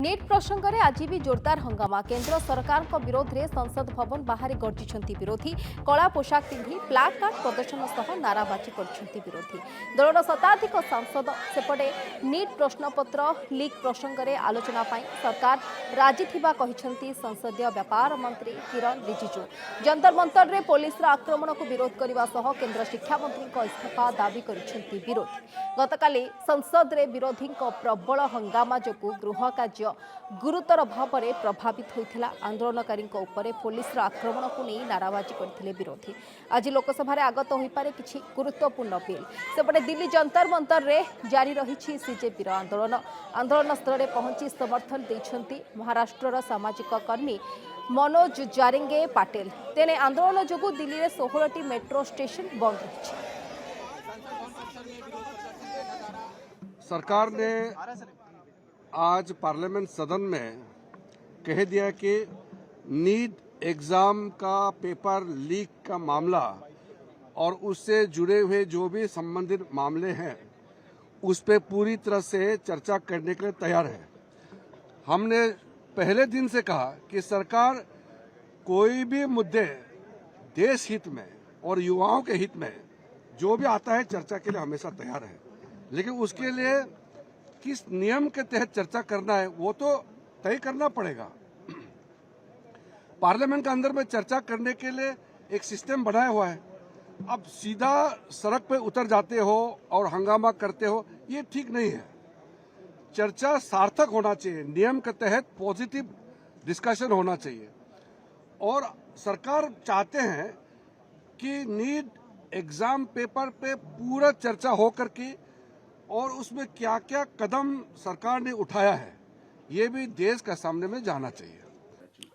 NEET प्रसंग में आज भी जोरदार हंगामा केंद्र सरकार विरोध में संसद भवन बाहर गर्जिंट विरोधी कला पोशाक पिंधि प्लाक कार्ड प्रदर्शन सह नाराबाजी कर विरोधी दलर शताधिक सांसद सेपटे नीट प्रश्नपत्र लीक प्रसंग में आलोचना सरकार राजी थिबा कहिसेंती संसदीय व्यापार मंत्री किरण रिजिजू जंतर मंतर में पुलिस आक्रमण को विरोध करने सह केंद्र शिक्षा मंत्री इस्तीफा दाबी करिसेंती विरोधी गतकाली संसद में विरोधी प्रबल हंगामा जो गृह कार्य गुरुतर भाव में प्रभावित होता आंदोलनकारी पुलिस आक्रमण को नहीं नाराबाजी करते विरोधी आज लोकसभा आगत हो पारे किछि गुरुत्वपूर्ण बिल सेपटे दिल्ली जंतर मंतर रे जारी रही सीजेपी आंदोलन स्थल में पहुंची समर्थन देइछंती महाराष्ट्र सामाजिक कर्मी मनोज जारिंगे पाटिल तेने आंदोलन जोगु दिल्ली में 16टी मेट्रो स्टेशन बंद रही। सरकार ने आज पार्लियामेंट सदन में कह दिया कि नीट एग्जाम का पेपर लीक का मामला और उससे जुड़े हुए जो भी संबंधित मामले हैं उस पर पूरी तरह से चर्चा करने के लिए तैयार है। हमने पहले दिन से कहा कि सरकार कोई भी मुद्दे देश हित में और युवाओं के हित में जो भी आता है चर्चा के लिए हमेशा तैयार है, लेकिन उसके लिए किस नियम के तहत चर्चा करना है वो तो तय करना पड़ेगा। पार्लियामेंट के अंदर में चर्चा करने के लिए एक सिस्टम बनाया हुआ है। अब सीधा सड़क पे उतर जाते हो और हंगामा करते हो, ये ठीक नहीं है। चर्चा सार्थक होना चाहिए, नियम के तहत पॉजिटिव डिस्कशन होना चाहिए। और सरकार चाहते हैं कि नीट एग्जाम पेपर पे पूरा चर्चा हो करके और उसमें क्या क्या कदम सरकार ने उठाया है ये भी देश का सामने में जाना चाहिए।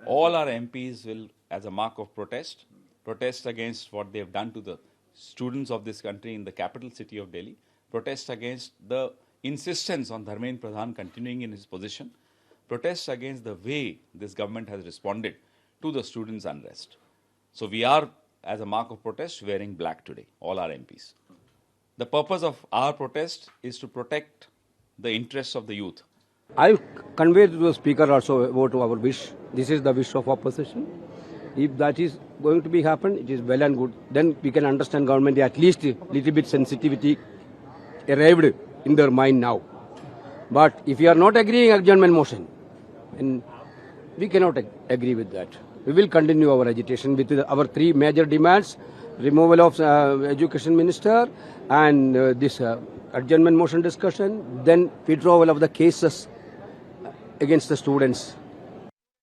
All our MPs will, as a mark of protest against what they have done to the students of this country in the capital city of Delhi, protest against the insistence on Dharmendra Pradhan continuing in his position, protest against the way this government has responded to the students' unrest. So we are, as a mark of protest, wearing black today, all our MPs. The purpose of our protest is to protect the interests of the youth. I conveyed to the speaker also about our wish. This is the wish of opposition. If that is going to be happen, it is well and good. Then we can understand government at least a little bit sensitivity arrived in their mind now. But if you are not agreeing adjournment motion, and we cannot agree with that. We will continue our agitation with our three major demands: removal of education minister and this adjournment motion discussion, then withdrawal of the cases against the students.